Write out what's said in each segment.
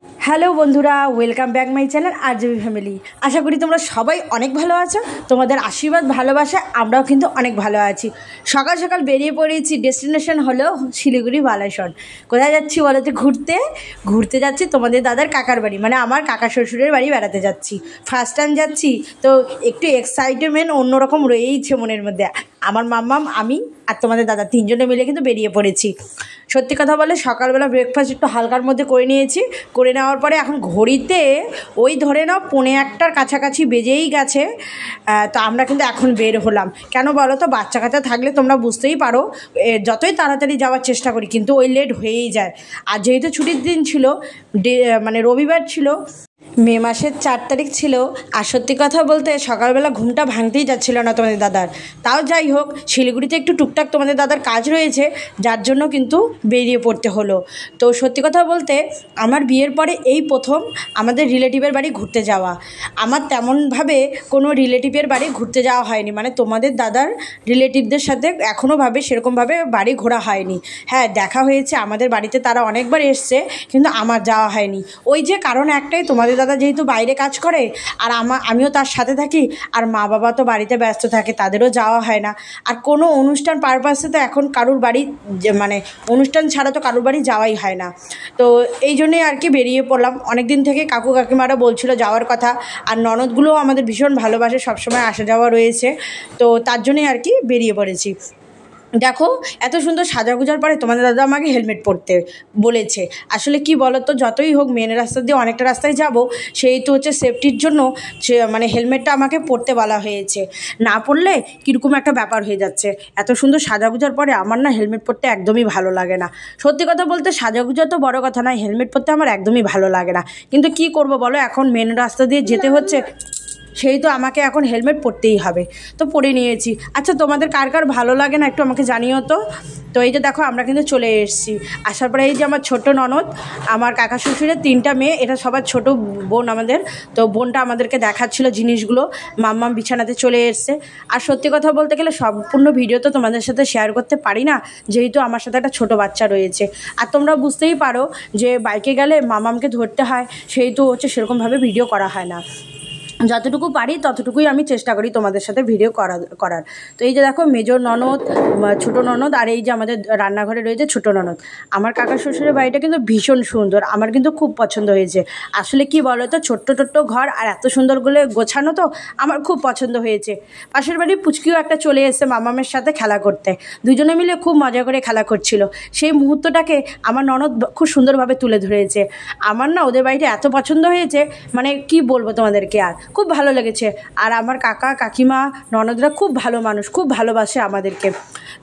Hello বন্ধুরা, welcome back my channel RJB family. আশা করি তোমরা সবাই অনেক ভালো আছো। তোমাদের আশীর্বাদ ভালোবাসা আমরাও কিন্তু অনেক ভালো আছি। সকাল সকাল বেরিয়ে পড়েছি, ডেস্টিনেশন হলো শিলিগুড়ি বালাসন। কোথায় যাচ্ছি বলো তো? ঘুরতে যাচ্ছি তোমাদের দাদার কাকার বাড়ি, মানে আমার কাকা শ্বশুরের বাড়ি বেড়াতে যাচ্ছি। ফার্স্ট টাইম যাচ্ছি তো একটু এক্সাইটমেন্ট অন্যরকম রয়েইছে মনের মধ্যে। আমার মাম্মাম, আমি আর তোমাদের দাদা তিনজনে মিলে কিন্তু বেরিয়ে পড়েছি। সত্যি কথা বলে সকালবেলা ব্রেকফাস্ট একটু হালকার মধ্যে করে নিয়েছি। করে নেওয়ার পরে এখন ঘড়িতে ওই ধরে নাও 1:45 কাছাকাছি বেজেই গেছে। তো আমরা কিন্তু এখন বের হলাম। কেন বলো তো? বাচ্চা কাচ্চা থাকলে তোমরা বুঝতেই পারো, যতই তাড়াতাড়ি যাওয়ার চেষ্টা করি কিন্তু ওই লেট হয়েই যায়। আর যেহেতু ছুটির দিন ছিল, মানে রবিবার ছিল, মে মাসের 4 তারিখ ছিল। আর সত্যি কথা বলতে সকালবেলা ঘুমটা ভাঙতেই যাচ্ছিল না তোমাদের দাদার। তাও যাই হোক, শিলিগুড়িতে একটু টুকটাক তোমাদের দাদার কাজ রয়েছে, যার জন্য কিন্তু বেরিয়ে পড়তে হলো। তো সত্যি কথা বলতে আমার বিয়ের পরে এই প্রথম আমাদের রিলেটিভের বাড়ি ঘুরতে যাওয়া। আমার তেমনভাবে কোনো রিলেটিভের বাড়ি ঘুরতে যাওয়া হয়নি, মানে তোমাদের দাদার রিলেটিভদের সাথে এখনোভাবে সেরকমভাবে বাড়ি ঘোরা হয়নি। হ্যাঁ, দেখা হয়েছে, আমাদের বাড়িতে তারা অনেকবার এসছে, কিন্তু আমার যাওয়া হয়নি। ওই যে কারণ একটাই, তোমাদের দাদা যেহেতু বাইরে কাজ করে আর আমিও তার সাথে থাকি, আর মা বাবা তো বাড়িতে ব্যস্ত থাকে, তাদেরও যাওয়া হয় না। আর কোনো অনুষ্ঠান পারপাসে তো এখন কারুর বাড়ি, মানে অনুষ্ঠান ছাড়া তো কারুর বাড়ি যাওয়াই হয় না। তো এই জন্যই আর কি বেরিয়ে পড়লাম। অনেক দিন থেকে কাকু কাকিমারা বলছিল যাওয়ার কথা, আর ননদগুলোও আমাদের ভীষণ ভালোবাসে, সবসময় আসা যাওয়া রয়েছে। তো তার জন্যই আর কি বেরিয়ে পড়েছি। দেখো, এত সুন্দর সাজাগুজার পরে তোমাদের দাদা আমাকে হেলমেট পরতে বলেছে। আসলে কি বলো তো, যতই হোক মেন রাস্তা দিয়ে অনেকটা রাস্তায় যাব, সেই তো হচ্ছে সেফটির জন্য মানে হেলমেটটা আমাকে পরতে বলা হয়েছে। না পরলে কীরকম একটা ব্যাপার হয়ে যাচ্ছে। এত সুন্দর সাজাগুজার পরে আমার না হেলমেট পরতে একদমই ভালো লাগে না। সত্যি কথা বলতে সাজাগুজা তো বড় কথা নয়, হেলমেট পরতে আমার একদমই ভালো লাগে না। কিন্তু কি করব বলো, এখন মেন রাস্তা দিয়ে যেতে হচ্ছে, সেই তো আমাকে এখন হেলমেট পরতেই হবে। তো পরে নিয়েছি। আচ্ছা, তোমাদের কার কার ভালো লাগে না একটু আমাকে জানিও তো। তো এই যে দেখো, আমরা কিন্তু চলে এসেছি। আসার পরে এই যে আমার ছোট ননদ, আমার কাকা শ্বশুরের 3টা মেয়ে, এটা সবার ছোট বোন আমাদের। তো বোনটা আমাদেরকে দেখাচ্ছিল জিনিসগুলো। মাম্মাম বিছানাতে চলে এসছে। আর সত্যি কথা বলতে গেলে সম্পূর্ণ ভিডিও তো তোমাদের সাথে শেয়ার করতে পারি না, যেহেতু আমার সাথে একটা ছোট বাচ্চা রয়েছে। আর তোমরা বুঝতেই পারো যে বাইকে গেলে মামামকে ধরতে হয়, সেই তো হচ্ছে সেরকমভাবে ভিডিও করা হয় না। যতটুকু পারি ততটুকুই আমি চেষ্টা করি তোমাদের সাথে ভিডিও করার। তো এই যে দেখো, মেজর ননদ, ছোটো ননদ, আর এই যে আমাদের রান্নাঘরে রয়েছে ছোটো ননদ। আমার কাকা শ্বশুরের বাড়িটা কিন্তু ভীষণ সুন্দর, আমার কিন্তু খুব পছন্দ হয়েছে। আসলে কি বলো তো, ছোট্ট ঘর আর এত সুন্দর করে গোছানো, তো আমার খুব পছন্দ হয়েছে। পাশের বাড়ি পুচকিও একটা চলে এসেছে মামামের সাথে খেলা করতে। দুজনে মিলে খুব মজা করে খেলা করছিল। সেই মুহূর্তটাকে আমার ননদ খুব সুন্দরভাবে তুলে ধরেছে। আমার না ওদের বাড়িটা এত পছন্দ হয়েছে, মানে কি বলবো তোমাদেরকে, আর খুব ভালো লেগেছে। আর আমার কাকা কাকিমা ননদরা খুব ভালো মানুষ, খুব ভালোবাসে আমাদেরকে।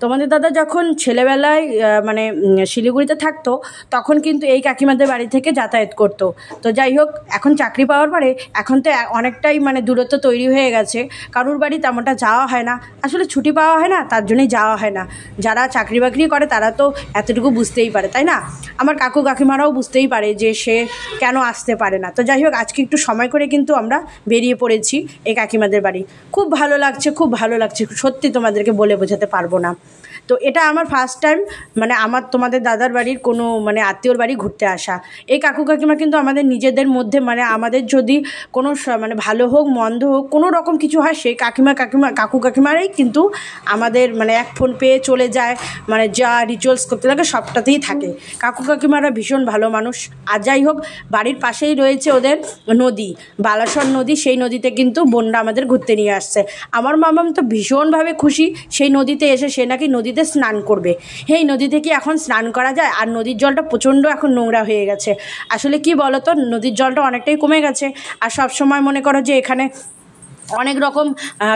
তোমাদের দাদা যখন ছেলেবেলায় মানে শিলিগুড়িতে থাকতো, তখন কিন্তু এই কাকিমাদের বাড়ি থেকে যাতায়াত করতো। তো যাই হোক, এখন চাকরি পাওয়ার পরে এখন তো অনেকটাই মানে দূরত্ব তৈরি হয়ে গেছে, কারুর বাড়ি তেমনটা যাওয়া হয় না। আসলে ছুটি পাওয়া হয় না, তার জন্যই যাওয়া হয় না। যারা চাকরি বাকরি করে তারা তো এতটুকু বুঝতেই পারে, তাই না? আমার কাকু কাকিমারাও বুঝতেই পারে যে সে কেন আসতে পারে না। তো যাই হোক, আজকে একটু সময় করে কিন্তু আমরা বেরিয়ে পড়েছি এই কাকিমাদের বাড়ি। খুব ভালো লাগছে, খুব ভালো লাগছে, সত্যি তোমাদেরকে বলে বোঝাতে পারবো না। তো এটা আমার ফার্স্ট টাইম, মানে আমার তোমাদের দাদার বাড়ির কোনো মানে আত্মীয়র বাড়ি ঘুরতে আসা। এই কাকু কাকিমা কিন্তু আমাদের নিজেদের মধ্যে, মানে আমাদের যদি কোনো মানে ভালো হোক মন্দ হোক কোনো রকম কিছু হয়, সেই কাকু কাকিমারাই কিন্তু আমাদের মানে এক ফোন পেয়ে চলে যায়, মানে যা রিচুয়ালস করতে লাগে সবটাতেই থাকে। কাকু কাকিমারা ভীষণ ভালো মানুষ। আর যাই হোক, বাড়ির পাশেই রয়েছে ওদের নদী, বালাসন নদী। সেই নদীতে কিন্তু বোনরা আমাদের ঘুরতে নিয়ে আসছে। আমার মামাম তো ভীষণভাবে খুশি সেই নদীতে এসে। সে নাকি নদীতে স্নান করবে। এই নদী থেকে এখন স্নান করা যায়? আর নদীর জলটা প্রচণ্ড এখন নোংরা হয়ে গেছে। আসলে কি বলো তো, নদীর জলটা অনেকটাই কমে গেছে। আর সব সময় মনে করো যে এখানে অনেক রকম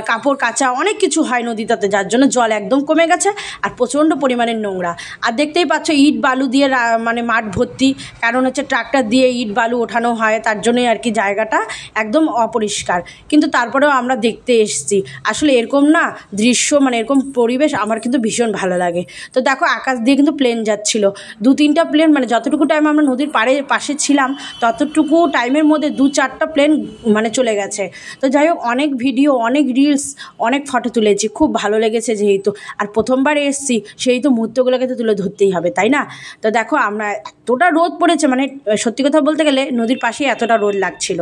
কাপড় কাচা অনেক কিছু হয় নদীটাতে, যার জন্য জল একদম কমে গেছে আর প্রচণ্ড পরিমাণের নোংরা। আর দেখতেই পাচ্ছ ইট বালু দিয়ে মানে মাঠ ভর্তি, কারণ হচ্ছে ট্রাক্টর দিয়ে ইট বালু ওঠানো হয়, তার জন্যই আর কি জায়গাটা একদম অপরিষ্কার। কিন্তু তারপরেও আমরা দেখতে এসেছি। আসলে এরকম না দৃশ্য, মানে এরকম পরিবেশ আমার কিন্তু ভীষণ ভালো লাগে। তো দেখো, আকাশ দিয়ে কিন্তু প্লেন যাচ্ছিল, 2-3টা প্লেন, মানে যতটুকু টাইম আমরা নদীর পাশে ছিলাম ততটুকু টাইমের মধ্যে 2-4টা প্লেন মানে চলে গেছে। তো যাই হোক, অনেক ভিডিও, অনেক রিলস, অনেক ফটো তুলেছি, খুব ভালো লেগেছে যেহেতু, আর প্রথমবার এসেছি সেই তো মুহূর্তগুলোকে তো তুলে ধরতেই হবে, তাই না? তো দেখো আমরা এতটা রোদ পড়েছে, মানে সত্যি কথা বলতে গেলে নদীর পাশেই এতটা রোদ লাগছিল,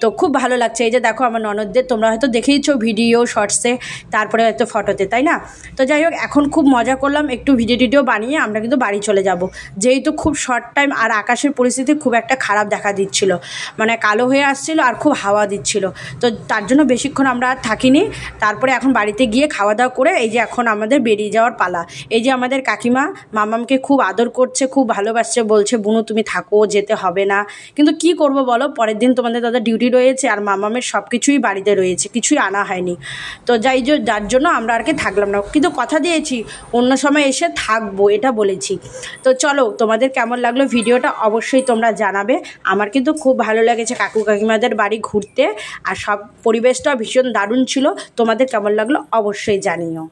তো খুব ভালো লাগছে। এই যে দেখো আমার ননদদের, তোমরা হয়তো দেখেইছো ভিডিও শর্টসে, তারপরে হয়তো ফটোতে, তাই না? তো যাই হোক, এখন খুব মজা করলাম, একটু ভিডিও বানিয়ে আমরা কিন্তু বাড়ি চলে যাব, যেহেতু খুব শর্ট টাইম, আর আকাশের পরিস্থিতি খুব একটা খারাপ দেখা দিচ্ছিল, মানে কালো হয়ে আসছিল আর খুব হাওয়া দিচ্ছিল, তো তার জন্য বেশিক্ষণ আমরা আর থাকিনি। তারপরে এখন বাড়িতে গিয়ে খাওয়া দাওয়া করে এই যে এখন আমাদের বেরিয়ে যাওয়ার পালা। এই যে আমাদের কাকিমা মামামকে খুব আদর করছে, খুব ভালোবাসছে, বলছে বুনু তুমি থাকো, যেতে হবে না, কিন্তু কি করব বলো, পরের দিন তোমাদের দাদা ডিউটি রয়েছে, আর মামামের সব কিছুই বাড়িতে রয়েছে, কিছুই আনা হয়নি, তো যার জন্য আমরা আর কি থাকলাম না, কিন্তু কথা দিয়েছি অন্য সময় এসে থাকবো, এটা বলেছি। তো চলো, তোমাদের কেমন লাগলো ভিডিওটা অবশ্যই তোমরা জানাবে। আমার কিন্তু খুব ভালো লেগেছে কাকু কাকিমাদের বাড়ি ঘুরতে, আর সব পরিবেশটা ভীষণ দারুণ ছিল। তোমাদের কেমন লাগলো অবশ্যই জানিও।